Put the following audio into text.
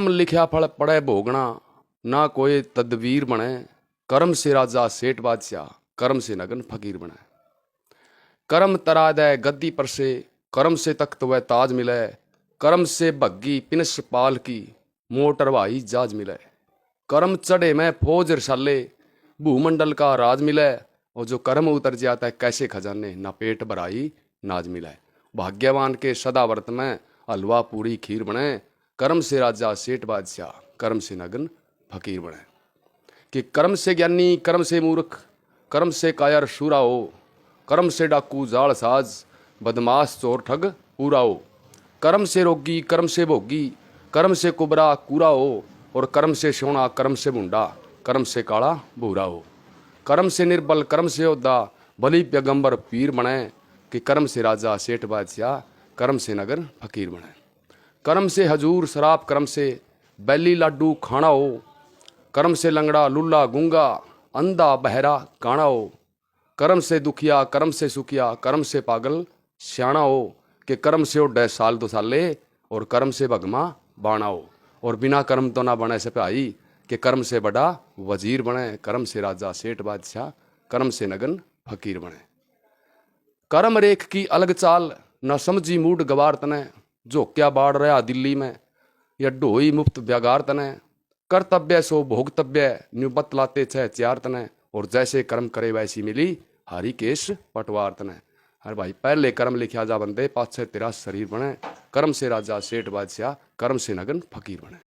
कर्म लिखा फल पड़े भोगना, ना कोई तदवीर बने। कर्म से राजा सेठ बादशाह, कर्म से नगन फकीर बने। कर्म तरा दे गद्दी पर से, कर्म से तख्त व ताज मिले। कर्म से भग्गी पिनस पाल की, मोटर भाई जाज मिले। कर्म चढ़े में फौज रसाले, भूमंडल का राज मिले। और जो कर्म उतर जाता है कैसे खजाने, ना पेट भराई नाज मिले। भाग्यवान के सदा व्रत में, हलवा पूरी खीर बने। कर्म से राजा सेठ बादशाह, कर्म से नगन फकीर बने। कि कर्म से ज्ञानी, कर्म से मूर्ख, कर्म से कायर शूरा हो। कर्म से डाकू जाल साज, बदमाश चोर ठग पूरा हो। कर्म से रोगी, कर्म से भोगी, कर्म से कुबरा कूरा हो। और कर्म से सोना, कर्म से भूंडा, कर्म से काला भूरा हो। कर्म से निर्बल, कर्म से योद्धा, बलि पैगंबर पीर बने। कि कर्म से राजा सेठ बादशाह, कर्म से नगर फकीर बने। कर्म से हजूर शराब, कर्म से बैली लाडू खाना हो। कर्म से लंगड़ा लुल्ला गूंगा, अंधा बहरा काना हो। कर्म से दुखिया, कर्म से सुखिया, कर्म से पागल सियाणा हो। कि कर्म से उड्डे साल दो साले, और कर्म से भगमा बाणा हो। और बिना कर्म तो ना बने सिपाही, कि कर्म से बड़ा वजीर बने। कर्म से राजा सेठ बादशाह, कर्म से नगन फकीर बने। कर्म रेख की अलग चाल, न समझी मूड गवार तने। झोंक्या बाढ़ रहा दिल्ली में, या ढोई मुफ्त ब्यागार तने। कर्तव्य सो भोगतव्य, न्यू बतलाते छह चार तने। और जैसे कर्म करे वैसी मिली, हरी केश पटवार तने। अरे भाई पहले कर्म लिखा जा बंदे, पाछे तेरा शरीर बने। कर्म से राजा सेठ बादशाह, कर्म से नगन फकीर बने।